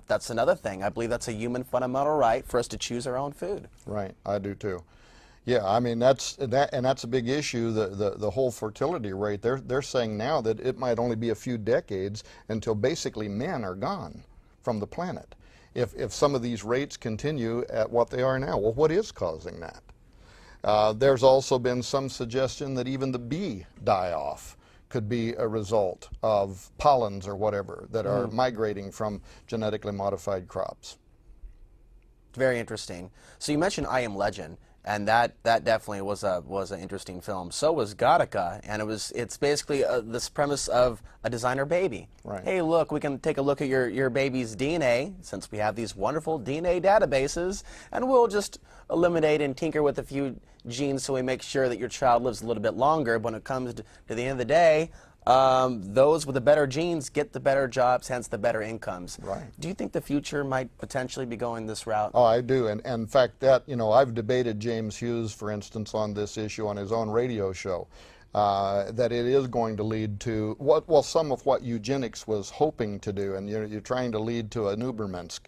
That's another thing. I believe that's a human fundamental right for us to choose our own food. Right, I do too. Yeah, I mean that's a big issue. The whole fertility rate. They're saying now that it might only be a few decades until basically men are gone from the planet. If some of these rates continue at what they are now, well, what is causing that? There's also been some suggestion that even the bee die-off could be a result of pollens or whatever that are migrating from genetically modified crops. Very interesting. So you mentioned I Am Legend, and that definitely was an interesting film. So was Gattaca, and it's basically this premise of a designer baby. Right. Hey, look, we can take a look at your baby's DNA, since we have these wonderful DNA databases, and we'll just eliminate and tinker with a few genes so we make sure that your child lives a little bit longer. But when it comes to the end of the day, those with the better genes get the better jobs, hence the better incomes. Right. Do you think the future might potentially be going this route? Oh, I do. And in fact, I've debated James Hughes, for instance, on this issue on his own radio show. That it is going to lead to some of what eugenics was hoping to do, and you're trying to lead to an Übermensch,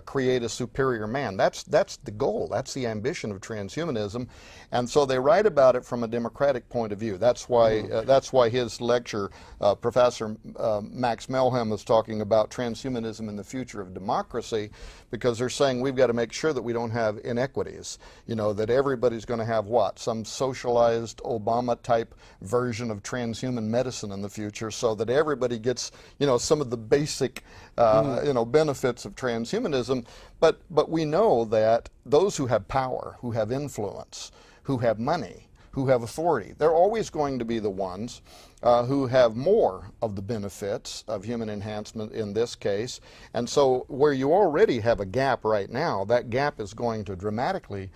create a superior man. That's the goal. That's the ambition of transhumanism, and so they write about it from a democratic point of view. That's why his lecture, Professor Max Melhem, is talking about transhumanism and the future of democracy, because they're saying we've got to make sure that we don't have inequities. That everybody's going to have some socialized Obama-type version of transhuman medicine in the future, so that everybody gets some of the basic benefits of transhumanism. But we know that those who have power, who have influence, who have money, who have authority, they're always going to be the ones who have more of the benefits of human enhancement in this case. And so where you already have a gap right now, that gap is going to dramatically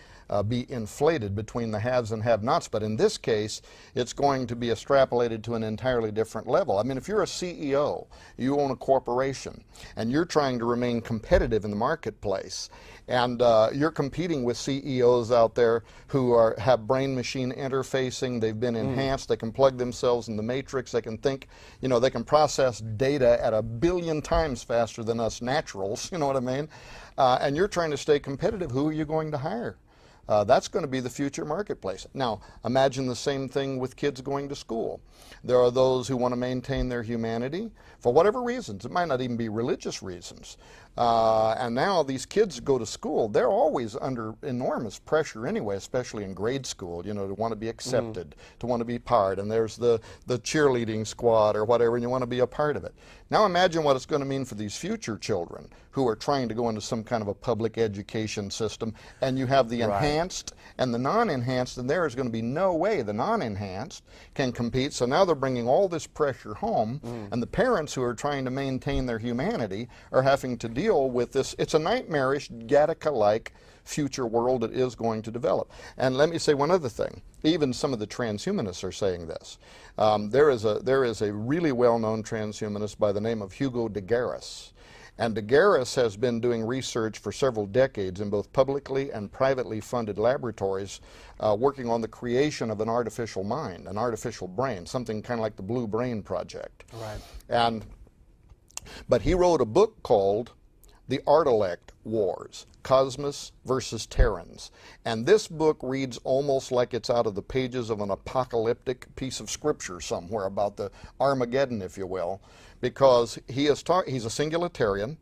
be inflated between the haves and have-nots. But in this case, it's going to be extrapolated to an entirely different level. I mean, if you're a CEO, you own a corporation, and you're trying to remain competitive in the marketplace, and you're competing with CEOs out there who have brain-machine interfacing, they've been enhanced, they can plug themselves in the matrix, they can think, they can process data at 1 billion times faster than us naturals, you know what I mean? And you're trying to stay competitive. Who are you going to hire? That's going to be the future marketplace. Now, imagine the same thing with kids going to school. There are those who want to maintain their humanity for whatever reasons. It might not even be religious reasons. And now these kids go to school. They're always under enormous pressure anyway, especially in grade school, to want to be accepted, to want to be part. And there's the cheerleading squad or whatever, and you want to be a part of it. Now imagine what it's going to mean for these future children who are trying to go into some kind of a public education system, and you have the enhanced and the non-enhanced, and there is going to be no way the non-enhanced can compete. So now they're bringing all this pressure home, and the parents who are trying to maintain their humanity are having to deal with this. It's a nightmarish, Gattaca-like future world that is going to develop. And let me say one other thing. Even some of the transhumanists are saying this. There is a really well-known transhumanist by the name of Hugo de Garis. And de Garis has been doing research for several decades in both publicly and privately funded laboratories, working on the creation of an artificial mind, an artificial brain, something kind of like the Blue Brain Project. Right. But he wrote a book called The Artilect Wars, Cosmos versus Terrans. And this book reads almost like it's out of the pages of an apocalyptic piece of scripture somewhere about the Armageddon, if you will, because he's a singularitarian,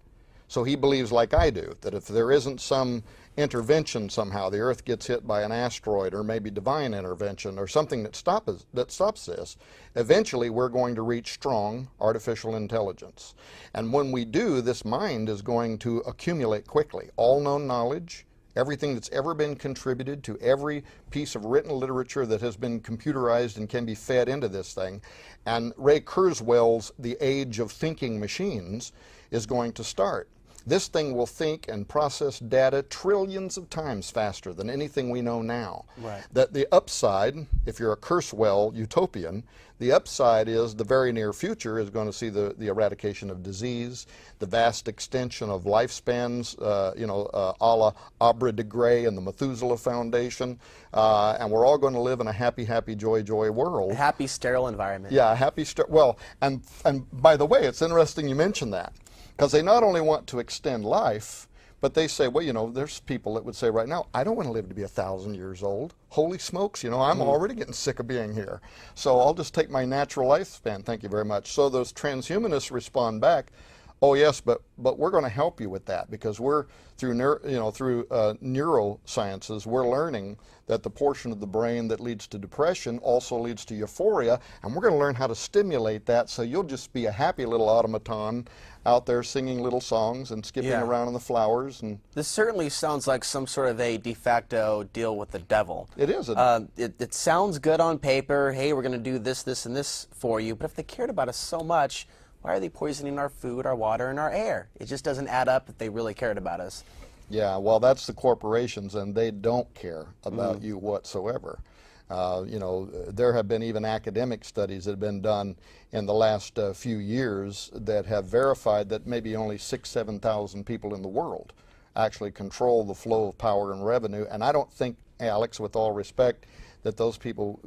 so he believes, like I do, that if there isn't some intervention somehow, the Earth gets hit by an asteroid or maybe divine intervention or something that stops this, eventually we're going to reach strong artificial intelligence. And when we do, this mind is going to accumulate quickly. All known knowledge, everything that's ever been contributed to every piece of written literature that has been computerized and can be fed into this thing. And Ray Kurzweil's The Age of Thinking Machines is going to start. This thing will think and process data trillions of times faster than anything we know now. Right. That the upside, if you're a Kurzweil utopian, the upside is the very near future is going to see the eradication of disease, the vast extension of lifespans, a la Abra de Grey and the Methuselah Foundation, and we're all going to live in a happy, happy, joy, joy world. A happy, sterile environment. Yeah, a happy, well, and by the way, it's interesting you mentioned that, Because they not only want to extend life, but they say, well, you know, there's people that would say right now, I don't want to live to be 1,000 years old. Holy smokes, you know, I'm already getting sick of being here. So I'll just take my natural lifespan. Thank you very much. So those transhumanists respond back, oh yes, but we're going to help you with that, because we're through neurosciences, we're learning that the portion of the brain that leads to depression also leads to euphoria, and we're going to learn how to stimulate that, so you'll just be a happy little automaton out there singing little songs and skipping around in the flowers. And this certainly sounds like some sort of a de facto deal with the devil. It is. It sounds good on paper. Hey, we're going to do this, this, and this for you. But if they cared about us so much, why are they poisoning our food, our water, and our air? It just doesn't add up if they really cared about us. Yeah, well, that's the corporations, and they don't care about you whatsoever. You know, there have been even academic studies that have been done in the last few years that have verified that maybe only 6,000 to 7,000 people in the world actually control the flow of power and revenue. And I don't think, Alex, with all respect, that those people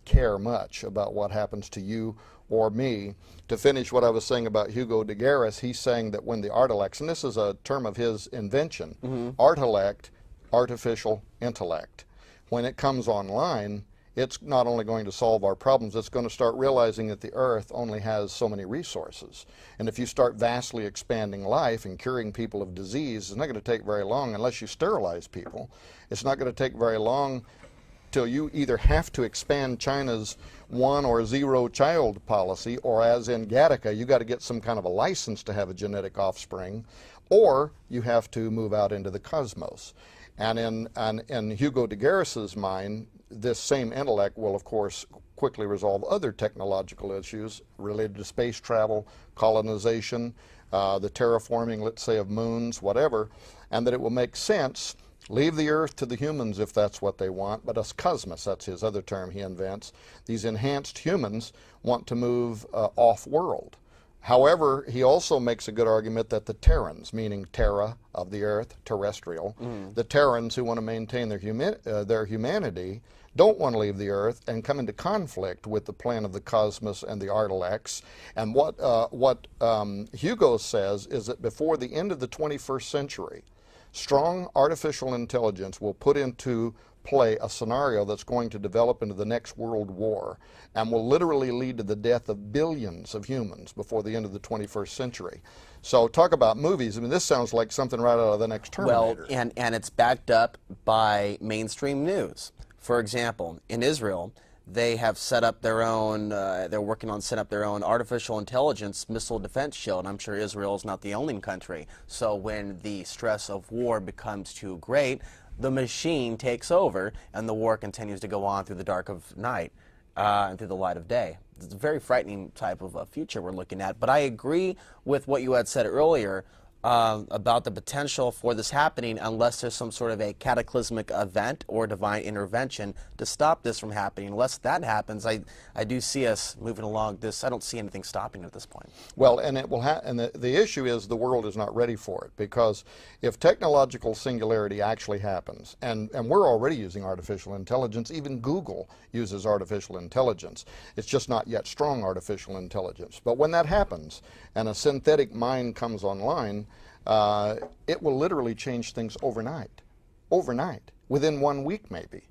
care much about what happens to you or me. To finish what I was saying about Hugo de Garis, he's saying that when the artilects, and this is a term of his invention, artilect, artificial intellect, when it comes online, it's not only going to solve our problems, it's going to start realizing that the earth only has so many resources. And if you start vastly expanding life and curing people of disease, it's not going to take very long unless you sterilize people. It's not going to take very long till you either have to expand China's 1 or 0 child policy, or as in Gattaca, you got to get some kind of a license to have a genetic offspring, or you have to move out into the cosmos. And in Hugo de Garis's mind, this same intellect will, of course, quickly resolve other technological issues related to space travel, colonization, the terraforming, let's say, of moons, whatever, and that it will make sense. Leave the earth to the humans if that's what they want, but us cosmos, that's his other term he invents, these enhanced humans want to move off-world. However, he also makes a good argument that the Terrans, meaning terra, of the earth, terrestrial, the Terrans who want to maintain their humanity don't want to leave the earth and come into conflict with the plan of the cosmos and the artilects. And what Hugo says is that before the end of the 21st century, strong artificial intelligence will put into play a scenario that's going to develop into the next world war and will literally lead to the death of billions of humans before the end of the 21st century. So talk about movies. I mean, this sounds like something right out of the next Terminator. Well, and it's backed up by mainstream news. For example, in Israel, they have set up their own, they're working on setting up their own artificial intelligence missile defense shield. I'm sure Israel is not the only country. So when the stress of war becomes too great, the machine takes over and the war continues to go on through the dark of night and through the light of day. It's a very frightening type of a future we're looking at. But I agree with what you had said earlier about the potential for this happening unless there's some sort of a cataclysmic event or divine intervention to stop this from happening. Unless that happens, I do see us moving along this. I don't see anything stopping at this point. Well, and it will and the issue is the world is not ready for it, because if technological singularity actually happens, and we're already using artificial intelligence, even Google uses artificial intelligence. It's just not yet strong artificial intelligence. But when that happens and a synthetic mind comes online, it will literally change things overnight. Overnight. Within 1 week, maybe.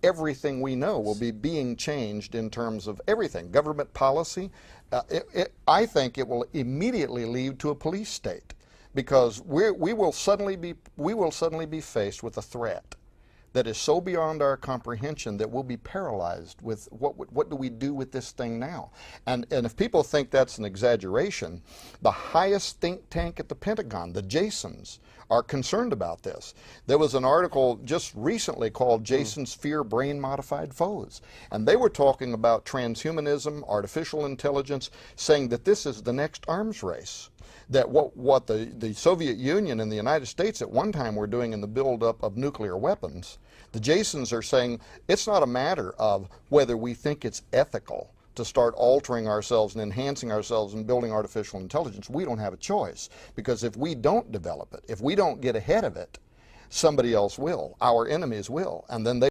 Everything we know will be being changed in terms of everything. Government policy. I think it will immediately lead to a police state, because we will suddenly be faced with a threat that is so beyond our comprehension that we'll be paralyzed with what do we do with this thing now? And if people think that's an exaggeration, the highest think tank at the Pentagon, the Jasons, are concerned about this. There was an article just recently called Jasons Fear Brain-Modified Foes, and they were talking about transhumanism, artificial intelligence, saying that this is the next arms race. That what the Soviet Union and the United States at one time were doing in the buildup of nuclear weapons, the Jasons are saying it's not a matter of whether we think it's ethical to start altering ourselves and enhancing ourselves and building artificial intelligence. We don't have a choice, because if we don't develop it, if we don't get ahead of it, somebody else will. Our enemies will, and then they